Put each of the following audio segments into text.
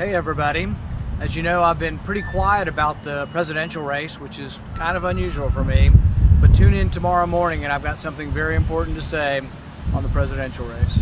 Hey everybody. As you know, I've been pretty quiet about the presidential race, which is kind of unusual for me, but tune in tomorrow morning and I've got something very important to say on the presidential race.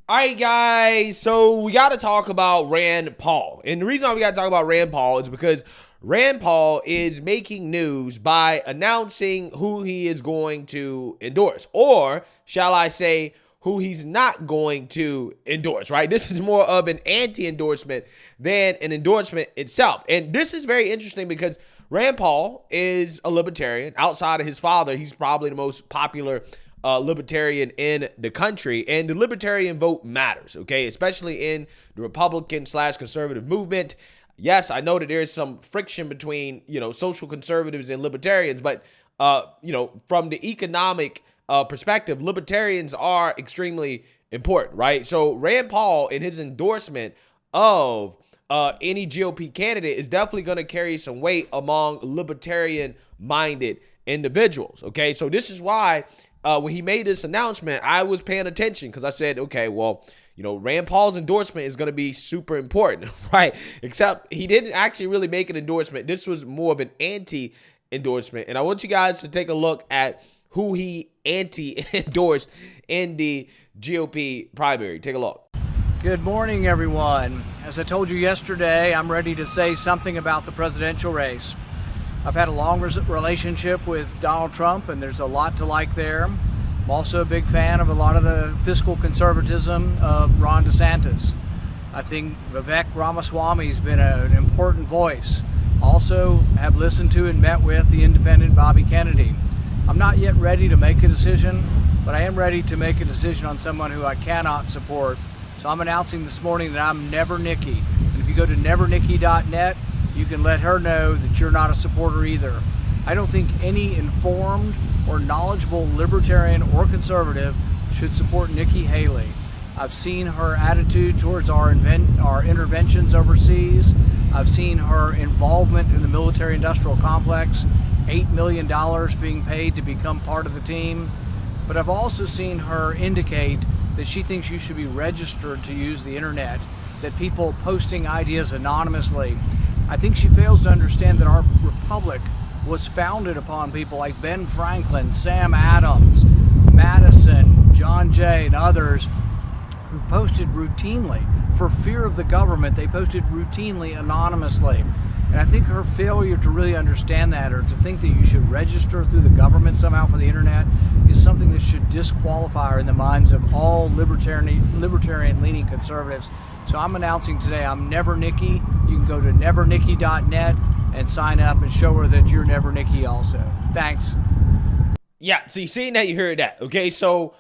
All right, guys, so we got to talk about Rand Paul. And the reason why we got to talk about Rand Paul is because Rand Paul is making news by announcing who he is going to endorse, or shall I say, who he's not going to endorse, right? This is more of an anti-endorsement than an endorsement itself. And this is very interesting because Rand Paul is a libertarian. Outside of his father, he's probably the most popular libertarian in the country, and the libertarian vote matters, okay, especially in the Republican/conservative movement. Yes, I know that there's some friction between, social conservatives and libertarians, but, from the economic perspective, libertarians are extremely important, right? So Rand Paul, in his endorsement of any GOP candidate, is definitely going to carry some weight among libertarian-minded individuals, okay? So this is why when he made this announcement, I was paying attention because I said, okay, well, Rand Paul's endorsement is going to be super important, right? Except he didn't actually really make an endorsement. This was more of an anti-endorsement. And I want you guys to take a look at who he anti-endorsed in the GOP primary. Take a look. Good morning, everyone. As I told you yesterday, I'm ready to say something about the presidential race. I've had a long relationship with Donald Trump, and there's a lot to like there. I'm also a big fan of a lot of the fiscal conservatism of Ron DeSantis. I think Vivek Ramaswamy's been an important voice. Also have listened to and met with the independent Bobby Kennedy. I'm not yet ready to make a decision, but I am ready to make a decision on someone who I cannot support. So I'm announcing this morning that I'm Never Nikki. And if you go to nevernikki.net, you can let her know that you're not a supporter either. I don't think any informed or knowledgeable libertarian or conservative should support Nikki Haley. I've seen her attitude towards our interventions overseas. I've seen her involvement in the military-industrial complex, $8 million being paid to become part of the team. But I've also seen her indicate that she thinks you should be registered to use the internet, that people posting ideas anonymously. I think she fails to understand that our republic was founded upon people like Ben Franklin, Sam Adams, Madison, John Jay, and others who posted routinely. For fear of the government, they posted routinely anonymously. And I think her failure to really understand that, or to think that you should register through the government somehow for the internet, is something that should disqualify her in the minds of all libertarian-leaning conservatives. So I'm announcing today I'm Never Nikki. You can go to nevernikki.net and sign up and show her that you're Never Nikki also. Thanks. Yeah, so you seen that, you heard that. Okay, so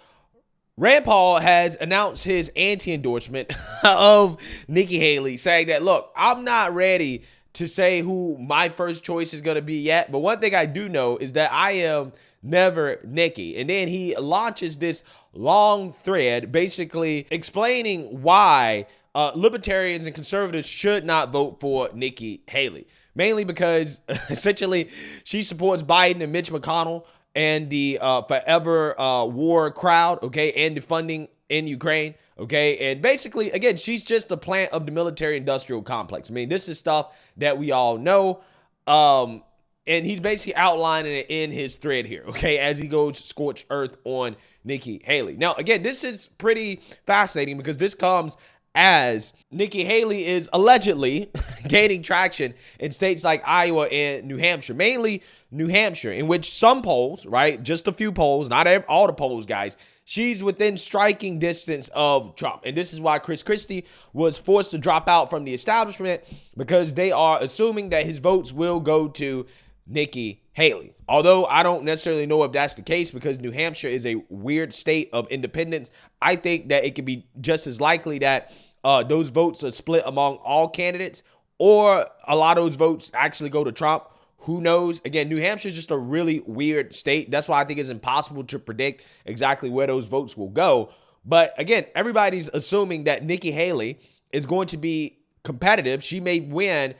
Rand Paul has announced his anti-endorsement of Nikki Haley, saying that, look, I'm not ready to say who my first choice is going to be yet, but one thing I do know is that I am Never Nikki. And then he launches this long thread basically explaining why libertarians and conservatives should not vote for Nikki Haley. Mainly because essentially she supports Biden and Mitch McConnell and the forever war crowd, okay, and the funding in Ukraine, okay? And basically, again, she's just the plant of the military-industrial complex. I mean, this is stuff that we all know. And he's basically outlining it in his thread here, okay, as he goes scorched earth on Nikki Haley. Now, again, this is pretty fascinating because this comes as Nikki Haley is allegedly gaining traction in states like Iowa and New Hampshire, mainly New Hampshire, in which some polls, right, just a few polls, not all the polls, guys, she's within striking distance of Trump. And this is why Chris Christie was forced to drop out from the establishment, because they are assuming that his votes will go to Nikki Haley. Although I don't necessarily know if that's the case, because New Hampshire is a weird state of independence. I think that it could be just as likely that those votes are split among all candidates, or a lot of those votes actually go to Trump. Who knows? Again, New Hampshire is just a really weird state. That's why I think it's impossible to predict exactly where those votes will go. But again, everybody's assuming that Nikki Haley is going to be competitive. She may win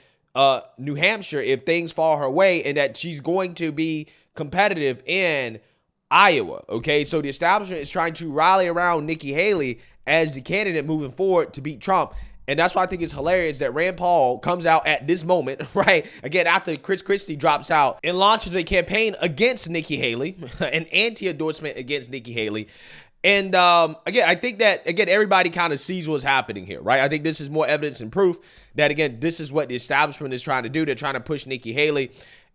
New Hampshire if things fall her way, and that she's going to be competitive in Iowa. Okay, so the establishment is trying to rally around Nikki Haley as the candidate moving forward to beat Trump And that's why I think it's hilarious that Rand Paul comes out at this moment, right? Again, after Chris Christie drops out and launches a campaign against Nikki Haley, an anti-endorsement against Nikki Haley. And again, I think that, again, everybody kind of sees what's happening here, right? I think this is more evidence and proof that, again, this is what the establishment is trying to do. They're trying to push Nikki Haley.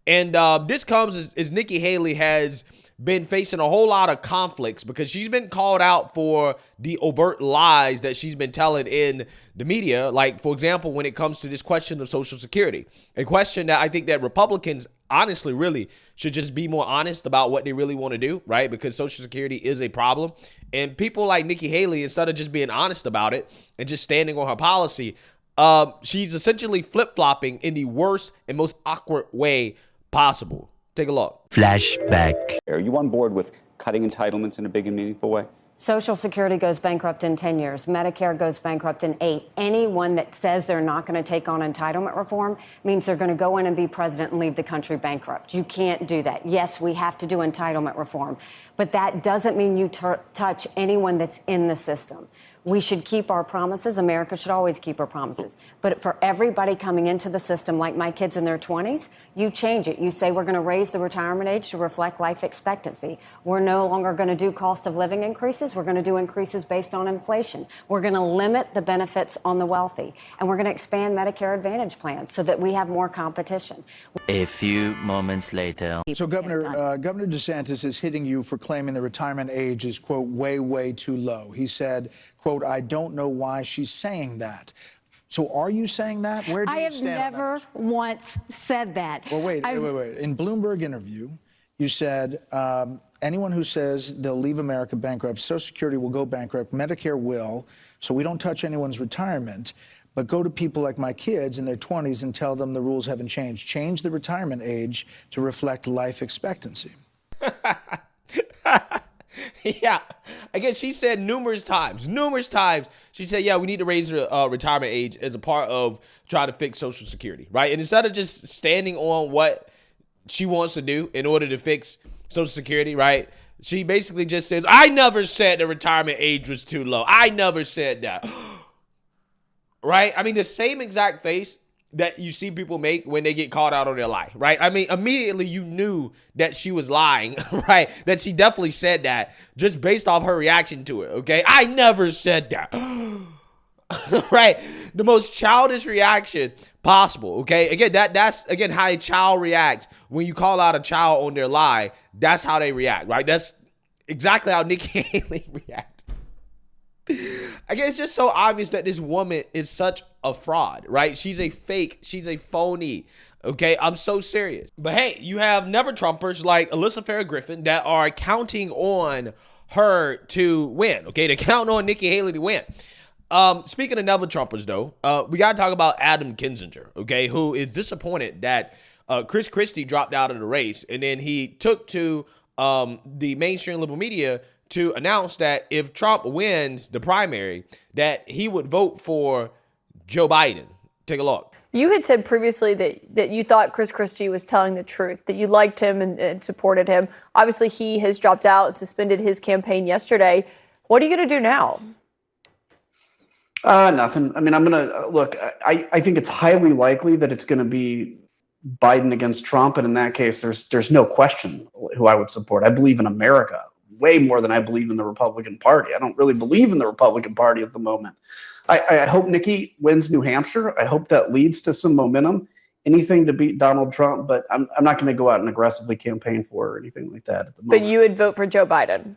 And this comes as Nikki Haley has been facing a whole lot of conflicts because she's been called out for the overt lies that she's been telling in the media. Like, for example, when it comes to this question of Social Security, a question that I think that Republicans honestly really should just be more honest about what they really want to do, right? Because Social Security is a problem. And people like Nikki Haley, instead of just being honest about it and just standing on her policy, she's essentially flip-flopping in the worst and most awkward way possible. Take a look. Flashback. Are you on board with cutting entitlements in a big and meaningful way? Social Security goes bankrupt in 10 years. Medicare goes bankrupt in 8. Anyone that says they're not going to take on entitlement reform means they're going to go in and be president and leave the country bankrupt. You can't do that. Yes, we have to do entitlement reform, but that doesn't mean you touch anyone that's in the system. We should keep our promises. America should always keep our promises. But for everybody coming into the system, like my kids in their 20s, you change it. You say we're going to raise the retirement age to reflect life expectancy. We're no longer going to do cost of living increases. We're going to do increases based on inflation. We're going to limit the benefits on the wealthy. And we're going to expand Medicare Advantage plans so that we have more competition. A few moments later. So, Governor DeSantis is hitting you for claiming the retirement age is, quote, way, way too low. He said, quote, I don't know why she's saying that. So are you saying that? Where do you stand? I have never once said that. Well, wait. In Bloomberg interview, you said anyone who says they'll leave America bankrupt, Social Security will go bankrupt, Medicare will, so we don't touch anyone's retirement, but go to people like my kids in their 20s and tell them the rules haven't changed. Change the retirement age to reflect life expectancy. Yeah. Again, she said numerous times, she said, yeah, we need to raise the retirement age as a part of trying to fix Social Security, right? And instead of just standing on what she wants to do in order to fix Social Security, right, she basically just says, I never said the retirement age was too low. I never said that. Right? I mean, the same exact face that you see people make when they get called out on their lie, right? I mean, immediately you knew that she was lying, right? That she definitely said that just based off her reaction to it, okay? I never said that. Right? The most childish reaction possible, okay? Again, that's again how a child reacts when you call out a child on their lie. That's how they react, right? That's exactly how Nikki Haley reacted. Again, it's just so obvious that this woman is such a fraud, right? She's a fake. She's a phony. Okay, I'm so serious. But hey, you have never Trumpers like Alyssa Farrah Griffin that are counting on her to win. Okay, they're counting on Nikki Haley to win. Speaking of never Trumpers, though, we got to talk about Adam Kinzinger, okay, who is disappointed that Chris Christie dropped out of the race. And then he took to the mainstream liberal media to announce that if Trump wins the primary, that he would vote for Joe Biden. Take a look. You had said previously that you thought Chris Christie was telling the truth, that you liked him and supported him. Obviously, he has dropped out and suspended his campaign yesterday. What are you going to do now? Nothing. I mean, I'm going to look, I think it's highly likely that it's going to be Biden against Trump. And in that case, there's no question who I would support. I believe in America way more than I believe in the Republican Party. I don't really believe in the Republican Party at the moment. I hope Nikki wins New Hampshire. I hope that leads to some momentum, anything to beat Donald Trump, but I'm not going to go out and aggressively campaign for her or anything like that at the moment. But you would vote for Joe Biden?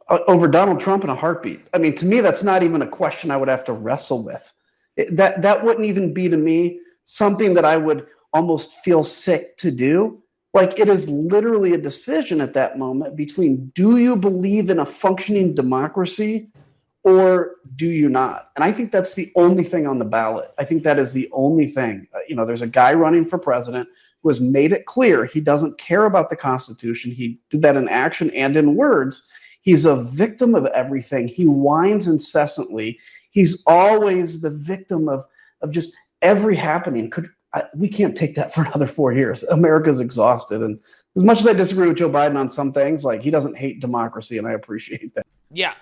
Over Donald Trump in a heartbeat. I mean, to me, that's not even a question I would have to wrestle with. That wouldn't even be, to me, something that I would almost feel sick to do. Like, it is literally a decision at that moment between, do you believe in a functioning democracy or do you not? And I think that's the only thing on the ballot. I think that is the only thing. There's a guy running for president who has made it clear he doesn't care about the Constitution. He did that in action and in words. He's a victim of everything. He whines incessantly. He's always the victim of just every happening. We can't take that for another 4 years. America's exhausted. And as much as I disagree with Joe Biden on some things, like, he doesn't hate democracy, and I appreciate that. Yeah.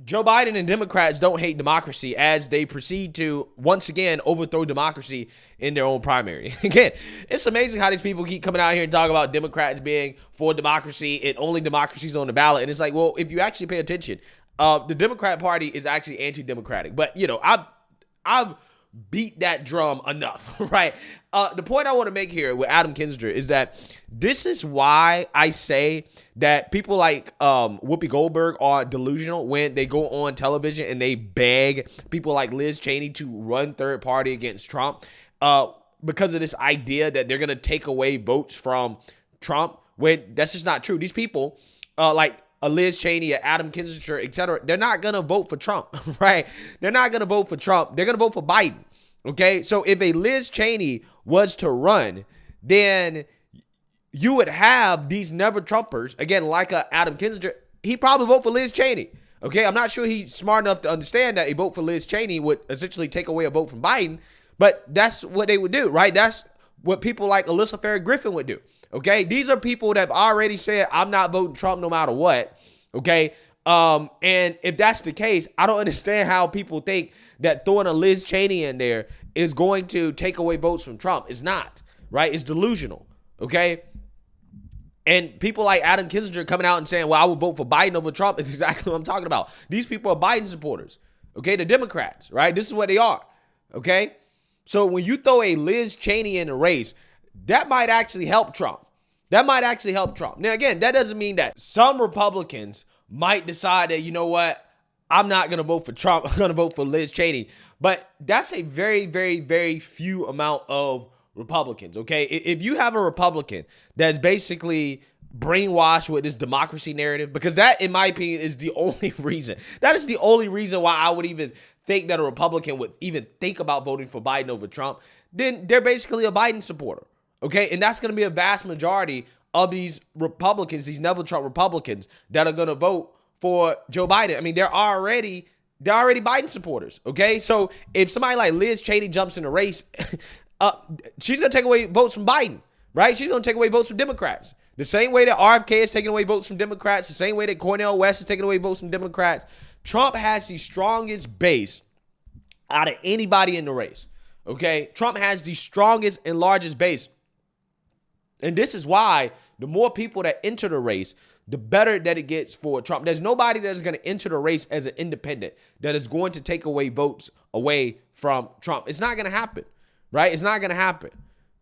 Joe Biden and Democrats don't hate democracy as they proceed to, once again, overthrow democracy in their own primary. Again, it's amazing how these people keep coming out here and talking about Democrats being for democracy and only democracy's on the ballot. And it's like, well, if you actually pay attention, the Democrat Party is actually anti-democratic. But, you know, I've beat that drum enough, right? The point I want to make here with Adam Kinzinger is that this is why I say that people like Whoopi Goldberg are delusional when they go on television and they beg people like Liz Cheney to run third party against Trump because of this idea that they're going to take away votes from Trump, when that's just not true. These people like Liz Cheney, Adam Kinzinger, et cetera, they're not going to vote for Trump, right? They're not going to vote for Trump. They're going to vote for Biden, okay? So if a Liz Cheney was to run, then you would have these never Trumpers, again, like Adam Kinzinger. He'd probably vote for Liz Cheney, okay? I'm not sure he's smart enough to understand that a vote for Liz Cheney would essentially take away a vote from Biden, but that's what they would do, right? That's what people like Alyssa Farah Griffin would do. Okay, these are people that have already said, I'm not voting Trump no matter what. Okay, and if that's the case, I don't understand how people think that throwing a Liz Cheney in there is going to take away votes from Trump. It's not, right? It's delusional. Okay, and people like Adam Kinzinger coming out and saying, well, I would vote for Biden over Trump is exactly what I'm talking about. These people are Biden supporters. Okay, the Democrats, right? This is what they are. Okay, so when you throw a Liz Cheney in the race, that might actually help Trump. That might actually help Trump. Now, again, that doesn't mean that some Republicans might decide that, you know what, I'm not going to vote for Trump. I'm going to vote for Liz Cheney. But that's a very, very, very few amount of Republicans, okay? If you have a Republican that's basically brainwashed with this democracy narrative, because that, in my opinion, is the only reason. That is the only reason why I would even think that a Republican would even think about voting for Biden over Trump, then they're basically a Biden supporter. Okay, and that's going to be a vast majority of these Republicans, these Never Trump Republicans that are going to vote for Joe Biden. I mean, they're already Biden supporters. Okay, so if somebody like Liz Cheney jumps in the race, she's going to take away votes from Biden, right? She's going to take away votes from Democrats. The same way that RFK is taking away votes from Democrats, the same way that Cornel West is taking away votes from Democrats. Trump has the strongest base out of anybody in the race. Okay, Trump has the strongest and largest base. And this is why the more people that enter the race, the better that it gets for Trump. There's nobody that is going to enter the race as an independent that is going to take away votes away from Trump. It's not going to happen, right? It's not going to happen.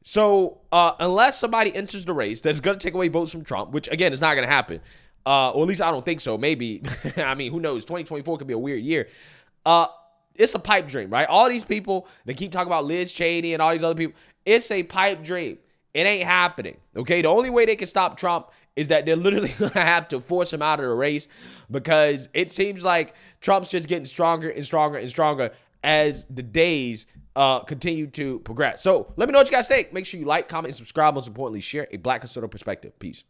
So unless somebody enters the race that's going to take away votes from Trump, which, again, is not going to happen, or at least I don't think so. Maybe, I mean, who knows? 2024 could be a weird year. It's a pipe dream, right? All these people that keep talking about Liz Cheney and all these other people, it's a pipe dream. It ain't happening, okay? The only way they can stop Trump is that they're literally going to have to force him out of the race, because it seems like Trump's just getting stronger and stronger and stronger as the days continue to progress. So let me know what you guys think. Make sure you like, comment, and subscribe. Most importantly, share a Black conservative perspective. Peace.